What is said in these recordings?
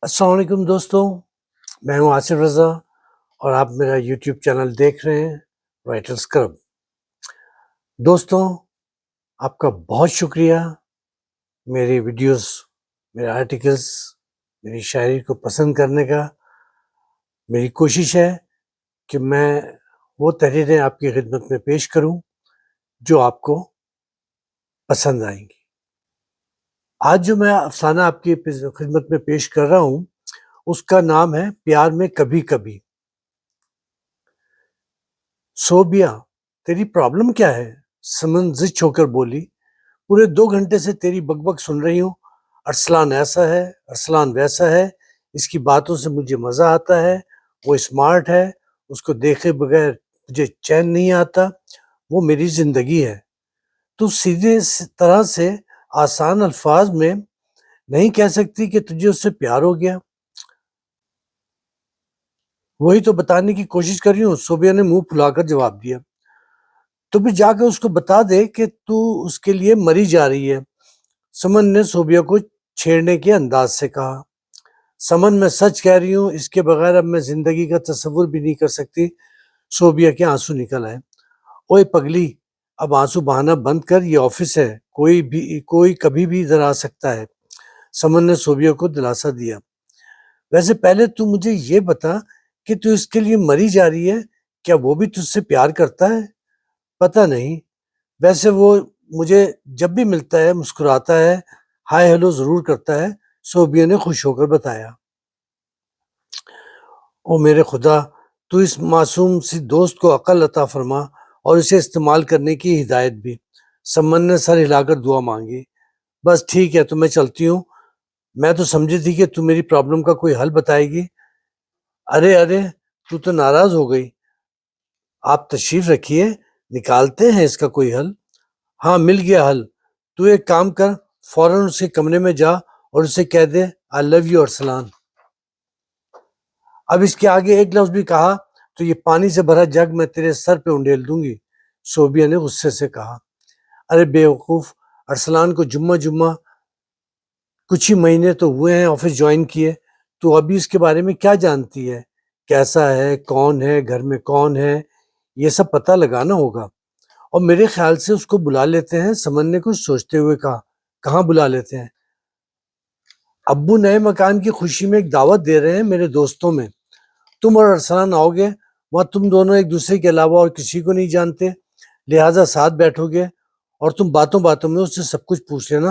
السلام علیکم دوستوں، میں ہوں آصف رضا اور آپ میرا یوٹیوب چینل دیکھ رہے ہیں رائٹرز کلب۔ دوستوں، آپ کا بہت شکریہ میری ویڈیوز، میرے آرٹیکلز، میری شاعری کو پسند کرنے کا۔ میری کوشش ہے کہ میں وہ تحریریں آپ کی خدمت میں پیش کروں جو آپ کو پسند آئیں گی۔ آج جو میں افسانہ آپ کی خدمت میں پیش کر رہا ہوں اس کا نام ہے پیار میں کبھی کبھی۔ صوبیہ، تیری پرابلم کیا ہے؟ سمن زچ ہو کر بولی۔ پورے 2 گھنٹے سے تیری بک بک سن رہی ہوں، ارسلان ایسا ہے، ارسلان ویسا ہے، اس کی باتوں سے مجھے مزہ آتا ہے، وہ اسمارٹ ہے، اس کو دیکھے بغیر مجھے چین نہیں آتا، وہ میری زندگی ہے۔ تو سیدھے طرح سے آسان الفاظ میں نہیں کہہ سکتی کہ تجھے اس سے پیار ہو گیا؟ وہی تو بتانے کی کوشش کر رہی ہوں، صوبیہ نے منہ پھلا کر جواب دیا۔ تو بھی جا کے اس کو بتا دے کہ تو اس کے لیے مری جا رہی ہے، سمن نے صوبیہ کو چھیڑنے کے انداز سے کہا۔ سمن، میں سچ کہہ رہی ہوں، اس کے بغیر اب میں زندگی کا تصور بھی نہیں کر سکتی۔ صوبیہ کے آنسو نکل آئے۔ اوئے پگلی، اب آنسو بہانا بند کر، یہ آفس ہے، کوئی کبھی بھی ادھر آ سکتا ہے۔ سمن نے صوبیہ کو دلاسا دیا۔ ویسے پہلے تو مجھے یہ بتا کہ تو اس کے لیے مری جا رہی ہے، کیا وہ بھی تجھ سے پیار کرتا ہے؟ پتہ نہیں، ویسے وہ مجھے جب بھی ملتا ہے مسکراتا ہے، ہائے ہیلو ضرور کرتا ہے، صوبیہ نے خوش ہو کر بتایا۔ او میرے خدا، تو اس معصوم سی دوست کو عقل عطا فرما اور اسے استعمال کرنے کی ہدایت بھی۔ سمن نے سر ہلا کر دعا مانگی۔ بس ٹھیک ہے، تو میں چلتی ہوں، میں تو سمجھی تھی کہ تو میری پرابلم کا کوئی حل بتائے گی۔ ارے تو ناراض ہو گئی؟ آپ تشریف رکھیے، نکالتے ہیں اس کا کوئی حل۔ ہاں، مل گیا حل۔ تو ایک کام کر، فوراً اس کے کمرے میں جا اور اسے کہہ دے آئی لو یو ارسلان۔ اب اس کے آگے ایک لفظ بھی کہا تو یہ پانی سے بھرا جگ میں تیرے سر پہ انڈیل دوں گی، صوبیہ نے غصے سے کہا۔ ارے بے وقوف، ارسلان کو جمعہ کچھ ہی مہینے تو ہوئے ہیں آفس جوائن کیے، تو ابھی اس کے بارے میں کیا جانتی ہے؟ کیسا ہے، کون ہے، گھر میں کون ہے، یہ سب پتہ لگانا ہوگا۔ اور میرے خیال سے اس کو بلا لیتے ہیں، سمن نے کچھ سوچتے ہوئے کہا۔ کہاں بلا لیتے ہیں؟ ابو نئے مکان کی خوشی میں ایک دعوت دے رہے ہیں میرے دوستوں میں، تم اور ارسلان آؤ گے، وہاں تم دونوں ایک دوسرے کے علاوہ اور کسی کو نہیں جانتے، لہٰذا ساتھ بیٹھو گے اور تم باتوں میں اس سے سب کچھ پوچھ لینا،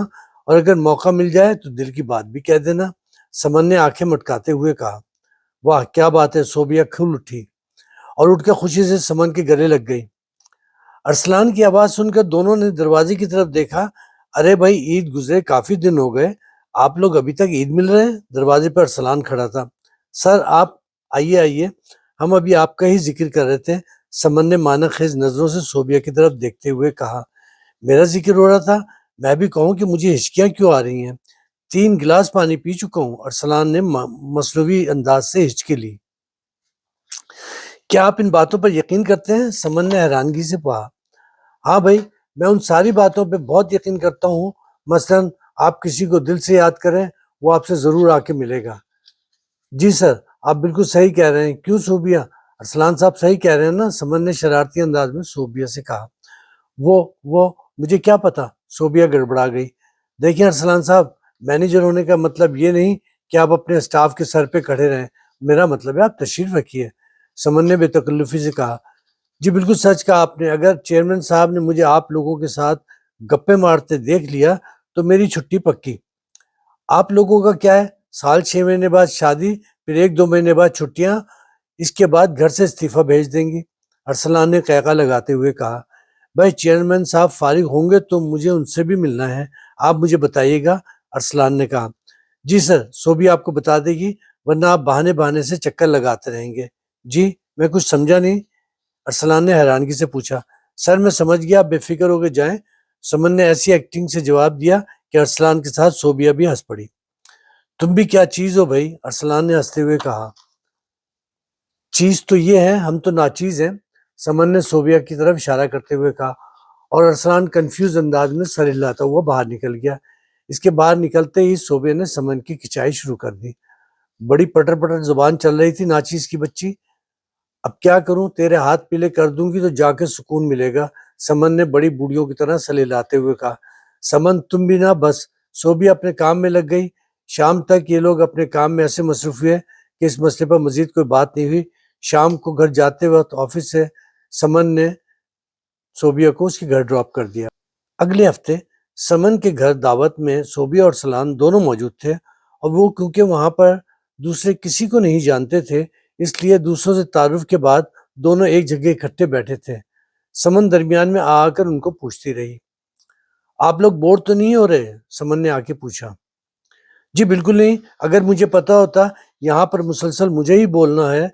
اور اگر موقع مل جائے تو دل کی بات بھی کہہ دینا۔ سمن نے آنکھیں مٹکاتے ہوئے کہا۔ واہ کیا بات ہے، صوبیہ کھل اٹھی اور اٹھ کے خوشی سے سمن کے گلے لگ گئی۔ ارسلان کی آواز سن کر دونوں نے دروازے کی طرف دیکھا۔ ارے بھائی، عید گزرے کافی دن ہو گئے، آپ لوگ ابھی تک عید مل رہے ہیں؟ دروازے پر ارسلان کھڑا تھا۔ سر آپ آئیے، ہم ابھی آپ کا ہی ذکر کر رہے تھے، سمن نے معنی خیز نظروں سے صوبیہ کی طرف دیکھتے ہوئے کہا۔ میرا ذکر ہو رہا تھا؟ میں بھی کہوں کہ مجھے ہچکیاں کیوں آ رہی ہیں؟ 3 گلاس پانی پی چکا ہوں، ارسلان نے مصنوعی انداز سے ہچکی لی۔ کیا آپ ان باتوں پر یقین کرتے ہیں؟ سمن نے حیرانگی سے کہا۔ ہاں بھائی، میں ان ساری باتوں پہ بہت یقین کرتا ہوں، مثلاً آپ کسی کو دل سے یاد کریں، وہ آپ سے ضرور آ کے ملے گا۔ جی سر، آپ بالکل صحیح کہہ رہے ہیں۔ کیوں صوبیہ؟ ارسلان صاحب صحیح کہہ رہے ہیں نا، سمن نے شرارتی انداز میں صوبیہ سے کہا۔ وہ مجھے کیا پتا؟ صوبیہ گڑبڑا گئی۔ دیکھیں ارسلان صاحب، مینیجر ہونے کا مطلب یہ نہیں کہ آپ اپنے اسٹاف کے سر پہ کھڑے رہیں، میرا مطلب ہے آپ تشریف رکھیے، سمن نے بے تکلفی سے کہا۔ جی بالکل سچ کہا آپ نے، اگر چیئرمین صاحب نے مجھے آپ لوگوں کے ساتھ گپے مارتے دیکھ لیا تو میری چھٹی پکی۔ آپ لوگوں کا کیا ہے، سال 6 مہینے بعد شادی، پھر 1-2 مہینے بعد چھٹیاں، اس کے بعد گھر سے استعفیٰ بھیج دیں گی، ارسلان نے قہقہ لگاتے ہوئے کہا۔ بھائی چیئرمین صاحب فارغ ہوں گے تو مجھے ان سے بھی ملنا ہے، آپ مجھے بتائیے گا، ارسلان نے کہا۔ جی سر، صوبیہ آپ کو بتا دے گی، ورنہ آپ بہانے سے چکر لگاتے رہیں گے۔ جی میں کچھ سمجھا نہیں، ارسلان نے حیرانگی سے پوچھا۔ سر میں سمجھ گیا، آپ بے فکر ہو کے جائیں، سمن نے ایسی ایکٹنگ سے جواب دیا کہ ارسلان کے ساتھ صوبیہ بھی ہنس پڑی۔ تم بھی کیا چیز ہو بھائی، ارسلان نے ہنستے ہوئے کہا۔ چیز تو یہ ہے، ہم تو ناچیز ہیں، سمن نے صوبیہ کی طرف اشارہ کرتے ہوئے کہا، اور ارسلان کنفیوز انداز میں سر ہلاتا ہوا باہر نکل گیا۔ اس کے باہر نکلتے ہی صوبیہ نے سمن کی کھچائی شروع کر دی۔ بڑی پٹر پٹر زبان چل رہی تھی ناچیز کی بچی. اب کیا کروں, تیرے ہاتھ پیلے کر دوں گی تو جا کے سکون ملے گا, سمن نے بڑی بوڑھیوں کی طرح سلیلاتے ہوئے کہا. سمن تم بھی نہ بس. صوبیہ اپنے کام میں لگ گئی. شام تک یہ لوگ اپنے کام میں ایسے مصروف ہوئے کہ اس مسئلے پر مزید کوئی بات نہیں ہوئی. شام کو گھر جاتے وقت آفس سے سمن نے صوبیہ کو اس کے گھر ڈراپ کر دیا. اگلے ہفتے سمن کے گھر دعوت میں صوبیہ اور ارسلان دونوں موجود تھے, اور وہ کیونکہ وہاں پر دوسرے کسی کو نہیں جانتے تھے اس لیے دوسروں سے تعارف کے بعد دونوں ایک جگہ اکٹھے بیٹھے تھے. سمن درمیان میں آ کر ان کو پوچھتی رہی. آپ لوگ بور تو نہیں ہو رہے؟ سمن نے آ کے پوچھا. جی بالکل نہیں, اگر مجھے پتا ہوتا یہاں پر مسلسل مجھے ہی بولنا ہے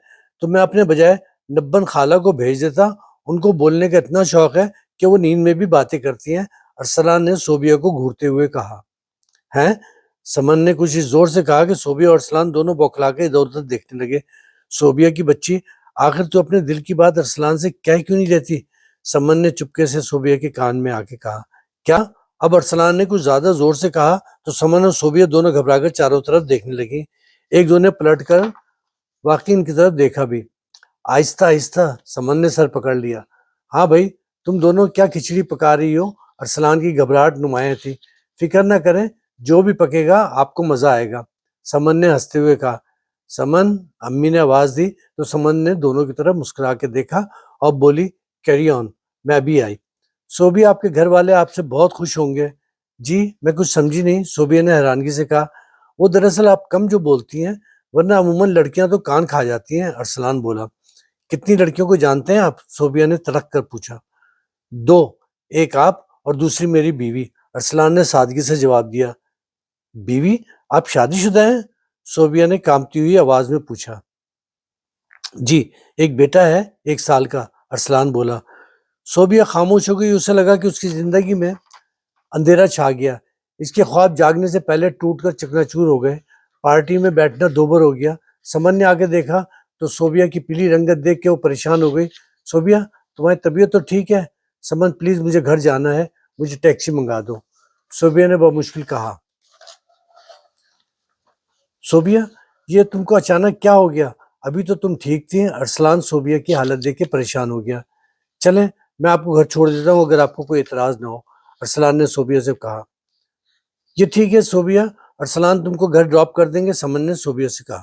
تو میں اپنے بجائے نبن خالہ کو بھیج دیتا. ان کو بولنے کا اتنا شوق ہے کہ وہ نیند میں بھی باتیں کرتی ہیں, ارسلان نے صوبیہ کو گھورتے ہوئے کہا. ہیں؟ سمن نے کچھ اس زور سے کہا کہ صوبیہ اور ارسلان دونوں بوکھلا کے ادھر ادھر دیکھنے لگے. صوبیہ کی بچی, آخر تو اپنے دل کی بات ارسلان سے کہہ کیوں نہیں لیتی؟ سمن نے چپکے سے صوبیہ کے کان میں آ کے کہا. کیا؟ اب ارسلان نے کچھ زیادہ زور سے کہا تو سمن اور صوبیہ دونوں گھبرا کر چاروں طرف دیکھنے لگی. ایک دو نے پلٹ کر واقعی ان کی طرف دیکھا بھی. آہستہ آہستہ سمن نے سر پکڑ لیا. ہاں بھائی, تم دونوں کیا کھچڑی پکا رہی ہو؟ ارسلان کی گھبراہٹ نمایاں تھی. فکر نہ کریں, جو بھی پکے گا آپ کو مزہ آئے گا, سمن نے ہنستے ہوئے کہا. سمن, امی نے آواز دی تو سمن نے دونوں کی طرف مسکرا کے دیکھا اور بولی, کیری آن, میں ابھی آئی. صوبیہ, آپ کے گھر والے آپ سے بہت خوش ہوں گے. جی, میں کچھ سمجھی نہیں, صوبیہ نے حیرانگی سے کہا. وہ دراصل آپ کم جو بولتی ہیں, ورنہ عموماً لڑکیاں تو کان کھا جاتی ہیں, ارسلان بولا. کتنی لڑکیوں کو جانتے ہیں آپ؟ صوبیہ نے تڑک کر پوچھا. 2, ایک آپ اور دوسری میری بیوی, ارسلان نے سادگی سے جواب دیا. بیوی؟ آپ شادی شدہ ہیں؟ صوبیہ نے کانپتی ہوئی آواز میں پوچھا. جی, ایک بیٹا ہے 1 سال کا, ارسلان بولا. صوبیہ خاموش ہو گئی. اسے لگا کہ اس کی زندگی میں اندھیرا چھا گیا. اس کے خواب جاگنے سے پہلے ٹوٹ کر چکناچور ہو گئے. پارٹی میں بیٹھنا دوبر ہو گیا. سمن نے آگے دیکھا تو صوبیہ کی پیلی رنگت دیکھ کے وہ پریشان ہو گئی. صوبیہ, تمہاری طبیعت تو ٹھیک ہے؟ سمن, پلیز مجھے گھر جانا ہے, مجھے ٹیکسی منگا دو, صوبیہ نے بمشکل کہا. صوبیہ, یہ تم کو اچانک کیا ہو گیا؟ ابھی تو تم ٹھیک تھی. ارسلان صوبیہ کی حالت دیکھ کے پریشان ہو گیا. چلیں, میں آپ کو گھر چھوڑ دیتا ہوں اگر آپ کو کوئی اعتراض نہ ہو, ارسلان نے صوبیہ سے کہا. یہ ٹھیک ہے صوبیہ, ارسلان تم کو گھر ڈراپ کر دیں گے, سمن نے صوبیہ سے کہا.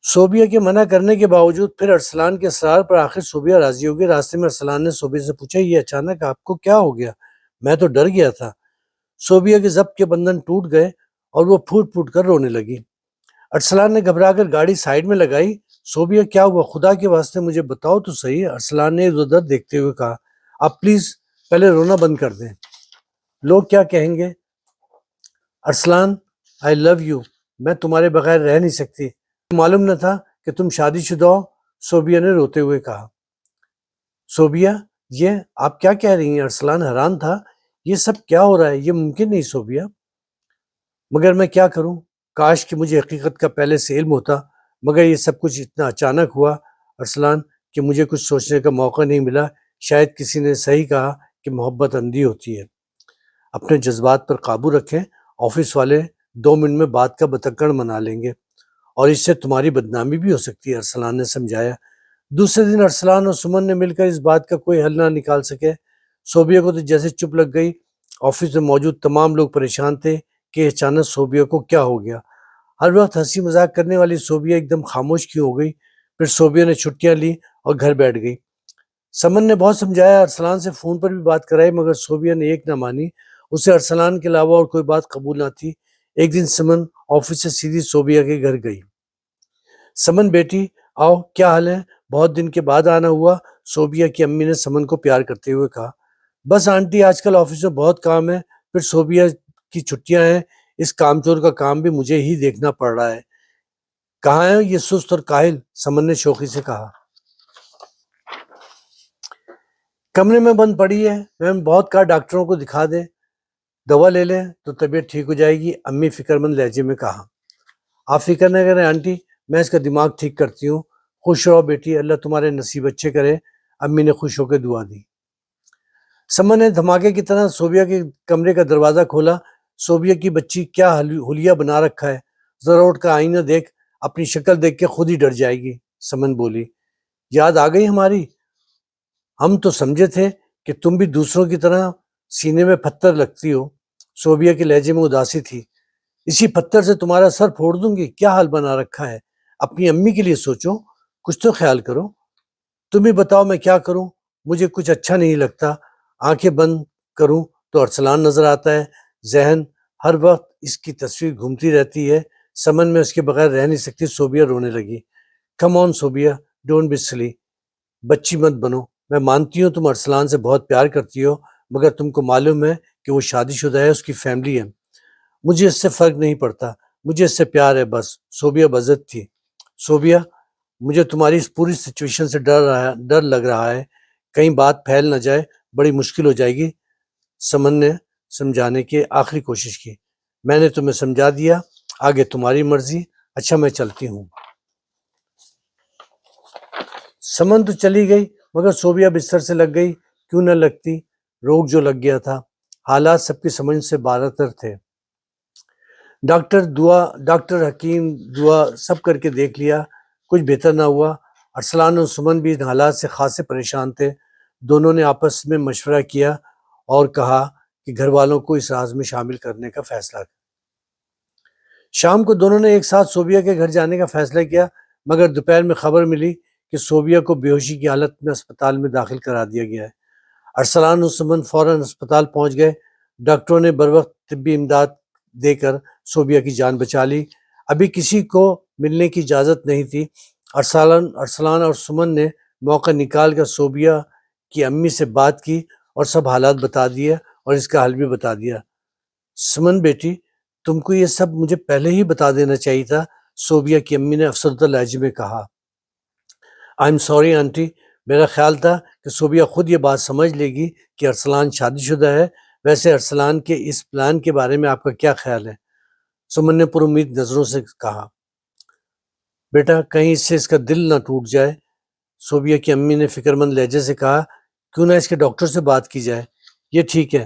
صوبیہ کے منع کرنے کے باوجود پھر ارسلان کے اصرار پر آخر صوبیہ راضی ہو گئی. راستے میں ارسلان نے صوبیہ سے پوچھا, یہ اچانک آپ کو کیا ہو گیا؟ میں تو ڈر گیا تھا. صوبیہ کے ضبط کے بندھن ٹوٹ گئے اور وہ پھوٹ پھوٹ کر رونے لگی. ارسلان نے گھبرا کر گاڑی سائیڈ میں لگائی. صوبیہ, کیا ہوا؟ خدا کے واسطے مجھے بتاؤ تو صحیح, ارسلان نے ادھر ادھر دیکھتے ہوئے کہا. آپ پلیز پہلے رونا بند کر دیں. لوگ کیا کہیں گے؟ ارسلان, آئی لو یو, میں تمہارے بغیر رہ نہیں سکتی. معلوم نہ تھا کہ تم شادی شدہ ہو, صوبیہ نے روتے ہوئے کہا. صوبیہ, یہ آپ کیا کہہ رہی ہیں؟ ارسلان حیران تھا. یہ سب کیا ہو رہا ہے؟ یہ ممکن نہیں صوبیہ. مگر میں کیا کروں؟ کاش کہ مجھے حقیقت کا پہلے سے علم ہوتا, مگر یہ سب کچھ اتنا اچانک ہوا ارسلان کہ مجھے کچھ سوچنے کا موقع نہیں ملا. شاید کسی نے صحیح کہا کہ محبت اندھی ہوتی ہے. اپنے جذبات پر قابو رکھیں, آفس والے 2 منٹ میں بات کا بتکڑ منا لیں گے اور اس سے تمہاری بدنامی بھی ہو سکتی ہے, ارسلان نے سمجھایا. دوسرے دن ارسلان اور سمن نے مل کر اس بات کا کوئی حل نہ نکال سکے. صوبیہ کو تو جیسے چپ لگ گئی. آفس میں موجود تمام لوگ پریشان تھے کہ اچانک صوبیہ کو کیا ہو گیا. ہر وقت ہنسی مذاق کرنے والی صوبیہ ایک دم خاموش کیوں ہو گئی؟ پھر صوبیہ نے چھٹیاں لی اور گھر بیٹھ گئی. سمن نے بہت سمجھایا, ارسلان سے فون پر بھی بات کرائی, مگر صوبیہ نے ایک نہ مانی. اسے ارسلان کے علاوہ اور کوئی بات قبول نہ تھی. ایک دن سمن آفس سے سیدھی صوبیہ کے گھر گئی. سمن بیٹی, آؤ, کیا حال ہے؟ بہت دن کے بعد آنا ہوا, صوبیہ کی امی نے سمن کو پیار کرتے ہوئے کہا. بس آنٹی, آج کل آفس میں بہت کام ہے, پھر صوبیہ کی چھٹیاں ہیں, اس کامچور کا کام بھی مجھے ہی دیکھنا پڑ رہا ہے. کہاں ہے یہ سست اور کاہل؟ سمن نے شوخی سے کہا. کمرے میں بند پڑی ہے. میں بہت کہا ڈاکٹروں کو دکھا دیں, دوا لے لیں تو طبیعت ٹھیک ہو جائے گی, امی فکر مند لہجے میں کہا. آپ فکر نہ کریں آنٹی, میں اس کا دماغ ٹھیک کرتی ہوں. خوش رہو بیٹی, اللہ تمہارے نصیب اچھے کرے, امی نے خوش ہو کے دعا دی. سمن نے دھماکے کی طرح صوبیہ کے کمرے کا دروازہ کھولا. صوبیہ کی بچی, کیا حلیہ بنا رکھا ہے, ذرا اٹھ کا آئینہ دیکھ، اپنی شکل دیکھ کے خود ہی ڈر جائے گی۔ سمن بولی، یاد آ گئی ہماری؟ ہم تو سمجھے تھے کہ تم بھی دوسروں کی طرح سینے میں پتھر لگتی ہو۔ صوبیہ کے لہجے میں اداسی تھی۔ اسی پتھر سے تمہارا سر پھوڑ دوں گی، کیا حال بنا رکھا ہے؟ اپنی امی کے لیے سوچو، کچھ تو خیال کرو۔ تم ہی بتاؤ میں کیا کروں؟ مجھے کچھ اچھا نہیں لگتا۔ آنکھیں بند کروں تو ارسلان نظر آتا ہے، ذہن ہر وقت اس کی تصویر گھومتی رہتی ہے۔ سمن میں اس کے بغیر رہ نہیں سکتی۔ صوبیہ رونے لگی۔ کم آن صوبیہ، ڈونٹ بی سلی، بچی مت بنو۔ میں مانتی ہوں تم ارسلان سے بہت پیار کرتی ہو، مگر تم کو معلوم ہے کہ وہ شادی شدہ ہے، اس کی فیملی ہے۔ مجھے اس سے فرق نہیں پڑتا، مجھے اس سے پیار ہے بس۔ صوبیہ بزد تھی۔ صوبیہ، مجھے تمہاری اس پوری سچویشن سے ڈر لگ رہا ہے، کہیں بات پھیل نہ جائے، بڑی مشکل ہو جائے گی۔ سمن نے سمجھانے کی آخری کوشش کی۔ میں نے تمہیں سمجھا دیا، آگے تمہاری مرضی۔ اچھا میں چلتی ہوں۔ سمن تو چلی گئی، مگر صوبیہ بستر سے لگ گئی۔ کیوں نہ لگتی، روگ جو لگ گیا تھا۔ حالات سب کی سمجھ سے بالاتر تھے۔ ڈاکٹر حکیم دعا سب کر کے دیکھ لیا، کچھ بہتر نہ ہوا۔ ارسلان اور سمن بھی ان حالات سے خاصے پریشان تھے۔ دونوں نے آپس میں مشورہ کیا اور کہا کہ گھر والوں کو اس راز میں شامل کرنے کا فیصلہ کیا۔ شام کو دونوں نے ایک ساتھ صوبیہ کے گھر جانے کا فیصلہ کیا، مگر دوپہر میں خبر ملی کہ صوبیہ کو بے ہوشی کی حالت میں اسپتال میں داخل کرا دیا گیا ہے۔ ارسلان اور سمن فوراً اسپتال پہنچ گئے۔ ڈاکٹروں نے بروقت طبی امداد دے کر صوبیہ کی جان بچا لی۔ ابھی کسی کو ملنے کی اجازت نہیں تھی۔ ارسلان اور سمن نے موقع نکال کر صوبیہ کی امی سے بات کی اور سب حالات بتا دیے اور اس کا حل بھی بتا دیا۔ سمن بیٹی، تم کو یہ سب مجھے پہلے ہی بتا دینا چاہیے تھا، صوبیہ کی امی نے افسردہ لہجے میں کہا۔ آئی ایم سوری آنٹی، میرا خیال تھا کہ صوبیہ خود یہ بات سمجھ لے گی کہ ارسلان شادی شدہ ہے۔ ویسے ارسلان کے اس پلان کے بارے میں آپ کا کیا خیال ہے؟ سمن نے پر امید نظروں سے کہا۔ بیٹا، کہیں اس سے اس کا دل نہ ٹوٹ جائے، صوبیہ کی امی نے فکر مند لہجے سے کہا۔ کیوں نہ اس کے ڈاکٹر سے بات کی جائے؟ یہ ٹھیک ہے۔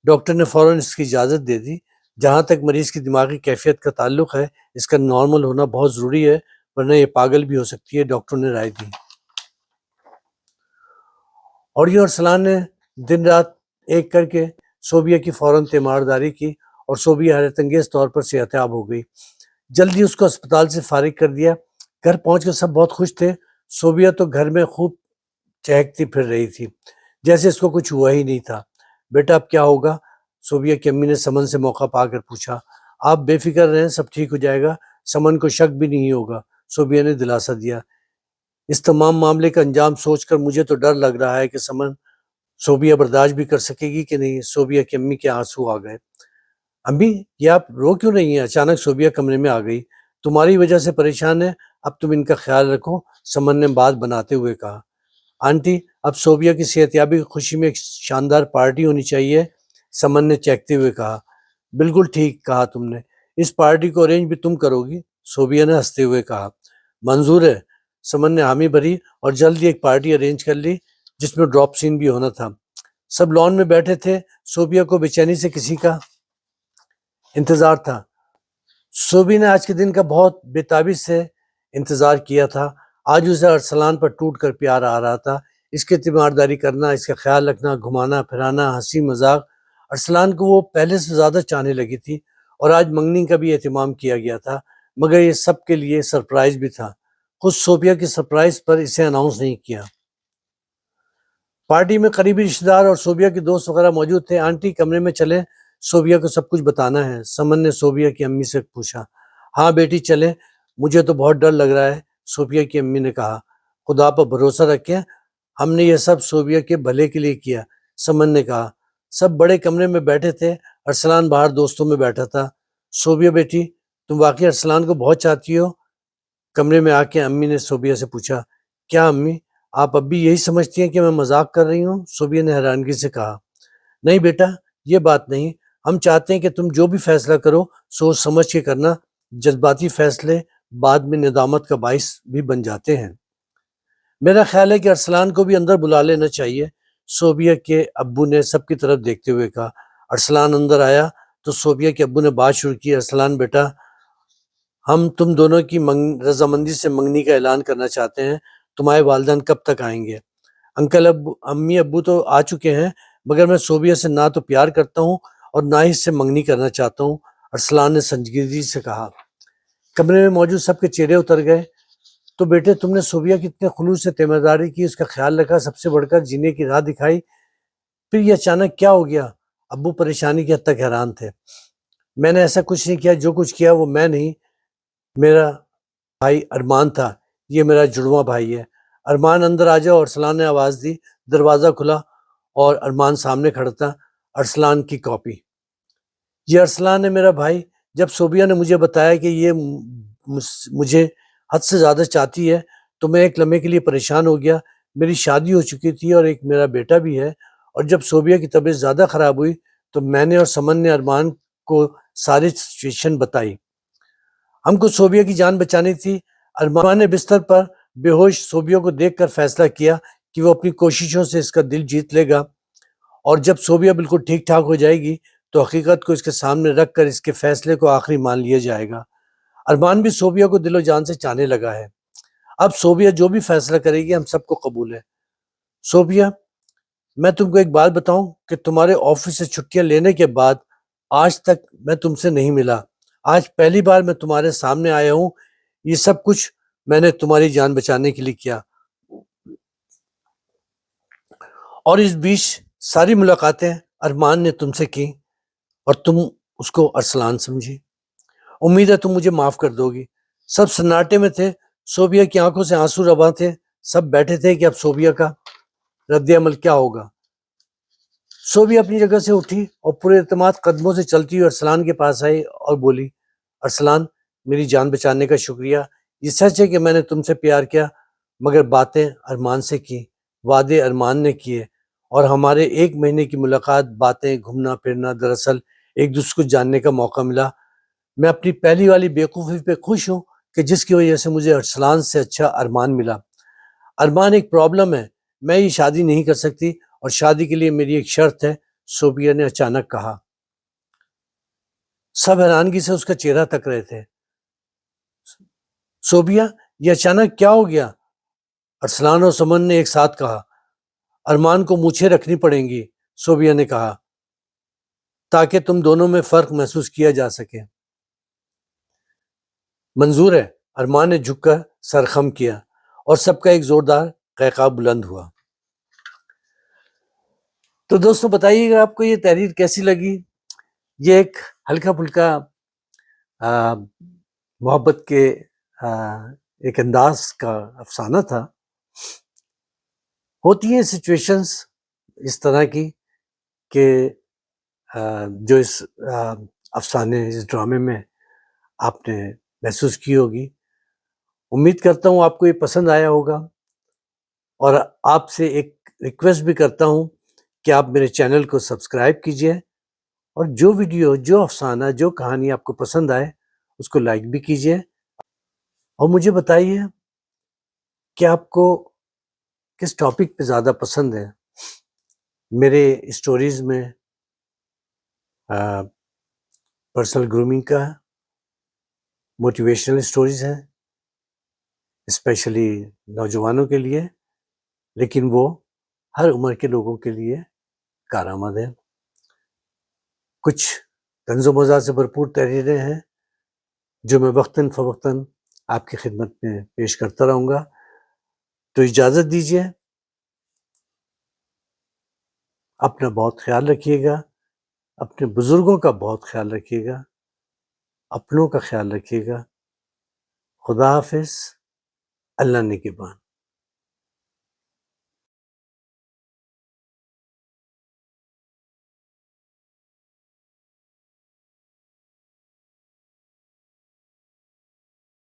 ڈاکٹر نے فوراً اس کی اجازت دے دی۔ جہاں تک مریض کی دماغی کیفیت کا تعلق ہے، اس کا نارمل ہونا بہت ضروری ہے، ورنہ یہ پاگل بھی ہو سکتی ہے، ڈاکٹر نے رائے دی۔ اور یہ ارسلان نے دن رات ایک کر کے صوبیہ کی فوراً تیمارداری کی اور صوبیہ حیرت انگیز طور پر صحت یاب ہو گئی۔ جلدی اس کو اسپتال سے فارغ کر دیا۔ گھر پہنچ کر سب بہت خوش تھے۔ صوبیہ تو گھر میں خوب چہکتی پھر رہی تھی، جیسے اس کو کچھ ہوا ہی نہیں تھا۔ بیٹا اب کیا ہوگا؟ صوبیہ کی امی نے سمن سے موقع پا کر پوچھا۔ آپ بے فکر رہیں، سب ٹھیک ہو جائے گا، سمن کو شک بھی نہیں ہوگا، صوبیہ نے دلاسا دیا۔ اس تمام معاملے کا انجام سوچ کر مجھے تو ڈر لگ رہا ہے کہ سمن صوبیہ برداشت بھی کر سکے گی کہ نہیں۔ صوبیہ کی امی کے آنسو آ گئے۔ امی، یہ آپ رو کیوں نہیں ہیں؟ اچانک صوبیہ کمرے میں آ گئی۔ تمہاری وجہ سے پریشان ہے، اب تم ان کا خیال رکھو، سمن نے بات بناتے ہوئے کہا۔ آنٹی، اب صوبیہ کی صحت یابی کی خوشی میں ایک شاندار پارٹی ہونی چاہیے، سمن نے چہکتے ہوئے کہا۔ بالکل ٹھیک کہا تم نے، اس پارٹی کو ارینج بھی تم کرو گی، صوبیہ نے ہنستے ہوئے کہا۔ منظور ہے، سمن نے حامی بھری اور جلد ہی ایک پارٹی ارینج کر لی جس میں ڈراپ سین بھی ہونا تھا۔ سب لان میں بیٹھے تھے۔ صوبیہ کو بے چینی سے کسی کا انتظار تھا۔ صوبیہ نے آج کے دن کا بہت بے تابی سے انتظار کیا تھا۔ آج اسے ارسلان پر ٹوٹ کر پیار آ رہا تھا۔ اس کی تیمارداری کرنا، اس کا خیال رکھنا، گھمانا پھرانا، ہنسی مذاق، ارسلان کو وہ پہلے سے زیادہ چاہنے لگی تھی، اور آج منگنی کا بھی اہتمام کیا گیا تھا، مگر یہ سب کے لیے سرپرائز بھی تھا۔ خود صوبیہ کی سرپرائز پر اسے اناؤنس نہیں کیا۔ پارٹی میں قریبی رشتہ دار اور صوبیہ کے دوست وغیرہ موجود تھے۔ آنٹی، کمرے میں چلیں، صوبیہ کو سب کچھ بتانا ہے، سمن نے صوبیہ کی امی سے پوچھا۔ ہاں بیٹی چلیں، مجھے تو بہت ڈر لگ رہا ہے، صوبیہ کی امی نے کہا۔ خدا پر بھروسہ رکھیں، ہم نے یہ سب صوبیہ کے بھلے کے لیے کیا، سمن نے کہا۔ سب بڑے کمرے میں بیٹھے تھے، ارسلان باہر دوستوں میں بیٹھا تھا۔ صوبیہ بیٹی، تم واقعی ارسلان کو بہت چاہتی ہو؟ کمرے میں آ کے امی نے صوبیہ سے پوچھا۔ کیا امی، آپ اب بھی یہی سمجھتی ہیں کہ میں مذاق کر رہی ہوں؟ صوبیہ نے حیرانگی سے کہا۔ نہیں بیٹا، یہ بات نہیں، ہم چاہتے ہیں کہ تم جو بھی فیصلہ کرو سوچ سمجھ کے کرنا، جذباتی فیصلے بعد میں ندامت کا باعث بھی بن جاتے ہیں۔ میرا خیال ہے کہ ارسلان کو بھی اندر بلا لینا چاہیے، صوبیہ کے ابو نے سب کی طرف دیکھتے ہوئے کہا۔ ارسلان اندر آیا تو صوبیہ کے ابو نے بات شروع کی۔ ارسلان بیٹا، ہم تم دونوں کی رضامندی سے منگنی کا اعلان کرنا چاہتے ہیں. تمہارے والدین کب تک آئیں گے؟ انکل امی ابو تو آ چکے ہیں، مگر میں صوبیہ سے نہ تو پیار کرتا ہوں اور نہ ہی اس سے منگنی کرنا چاہتا ہوں، ارسلان نے سنجیدگی سے کہا. کمرے میں موجود سب کے چہرے اتر گئے. تو بیٹے تم نے صوبیہ کی اتنے خلوص سے تیمارداری کی، اس کا خیال رکھا، سب سے بڑھ کر جینے کی راہ دکھائی، پھر یہ اچانک کیا ہو گیا؟ ابو پریشانی کی حد تک حیران تھے. میں نے ایسا کچھ نہیں کیا، جو کچھ کیا وہ میں نہیں، میرا بھائی ارمان تھا. یہ میرا جڑواں بھائی ہے. ارمان اندر آ جاؤ، ارسلان نے آواز دی. دروازہ کھلا اور ارمان سامنے کھڑا تھا. ارسلان کی کاپی. یہ ارسلان ہے میرا بھائی. جب صوبیہ نے مجھے بتایا کہ یہ مجھے حد سے زیادہ چاہتی ہے تو میں ایک لمحے کے لیے پریشان ہو گیا. میری شادی ہو چکی تھی اور ایک میرا بیٹا بھی ہے، اور جب صوبیہ کی طبیعت زیادہ خراب ہوئی تو میں نے اور سمن نے ارمان کو ساری سچویشن بتائی. ہم کو صوبیہ کی جان بچانی تھی. ارمان نے بستر پر بے ہوش صوبیہ کو دیکھ کر فیصلہ کیا کہ وہ اپنی کوششوں سے اس کا دل جیت لے گا، اور جب صوبیہ بالکل ٹھیک ٹھاک ہو جائے گی تو حقیقت کو اس کے سامنے رکھ کر اس کے فیصلے کو آخری مان لیا جائے گا. ارمان بھی صوبیہ کو دل و جان سے چاہنے لگا ہے. اب صوبیہ جو بھی فیصلہ کرے گی ہم سب کو قبول ہے. صوبیہ، میں تم کو ایک بات بتاؤں کہ تمہارے آفس سے چھٹیاں لینے کے بعد آج تک میں تم سے نہیں ملا. آج پہلی بار میں تمہارے سامنے آیا ہوں. یہ سب کچھ میں نے تمہاری جان بچانے کے لیے کیا، اور اس بیچ ساری ملاقاتیں ارمان نے تم سے کی اور تم اس کو ارسلان سمجھی. امید ہے تم مجھے معاف کر دو گی. سب سناٹے میں تھے. صوبیہ کی آنکھوں سے آنسو رواں تھے. سب بیٹھے تھے کہ اب صوبیہ کا رد عمل کیا ہوگا. صوبیہ اپنی جگہ سے اٹھی اور پورے اعتماد قدموں سے چلتی ہوئی ارسلان کے پاس آئی اور بولی، ارسلان، میری جان بچانے کا شکریہ. یہ سچ ہے کہ میں نے تم سے پیار کیا، مگر باتیں ارمان سے کی، وعدے ارمان نے کیے، اور ہمارے 1 مہینے کی ملاقات، باتیں، گھومنا پھرنا، دراصل ایک دوسرے کو جاننے کا موقع ملا. میں اپنی پہلی والی بیوقوفی پہ خوش ہوں کہ جس کی وجہ سے مجھے ارسلان سے اچھا ارمان ملا. ارمان ایک پرابلم ہے. میں یہ شادی نہیں کر سکتی، اور شادی کے لیے میری ایک شرط ہے، صوبیہ نے اچانک کہا. سب حیرانگی سے اس کا چہرہ تک رہے تھے. صوبیہ، یہ اچانک کیا ہو گیا؟ ارسلان اور سمن نے ایک ساتھ کہا. ارمان کو مونچھیں رکھنی پڑیں گی، صوبیہ نے کہا، تاکہ تم دونوں میں فرق محسوس کیا جا سکے. منظور ہے. ارمان نے جھک کر سر خم کیا اور سب کا ایک زوردار قہقہ بلند ہوا. تو دوستوں بتائیے گا آپ کو یہ تحریر کیسی لگی. یہ ایک ہلکا پھلکا محبت کے ایک انداز کا افسانہ تھا. ہوتی ہیں سچویشنز اس طرح کی کہ جو اس افسانے، اس ڈرامے میں آپ نے محسوس کی ہوگی. امید کرتا ہوں آپ کو یہ پسند آیا ہوگا، اور آپ سے ایک ریکویسٹ بھی کرتا ہوں کہ آپ میرے چینل کو سبسکرائب کیجئے، اور جو ویڈیو، جو افسانہ، جو کہانی آپ کو پسند آئے اس کو لائک بھی کیجئے. اور مجھے بتائیے کہ آپ کو کس ٹاپک پہ زیادہ پسند ہے. میرے اسٹوریز میں پرسنل گرومنگ کا موٹیویشنل اسٹوریز ہیں، اسپیشلی نوجوانوں کے لیے، لیکن وہ ہر عمر کے لوگوں کے لیے کارآمد ہے. کچھ طنز و مزاح سے بھرپور تحریریں ہیں جو میں وقتاً فوقتاً آپ کی خدمت میں پیش کرتا رہوں گا. تو اجازت دیجیے. اپنا بہت خیال رکھیے گا، اپنے بزرگوں کا بہت خیال رکھیے گا، اپنوں کا خیال رکھیے گا. خدا حافظ. اللہ نگہبان.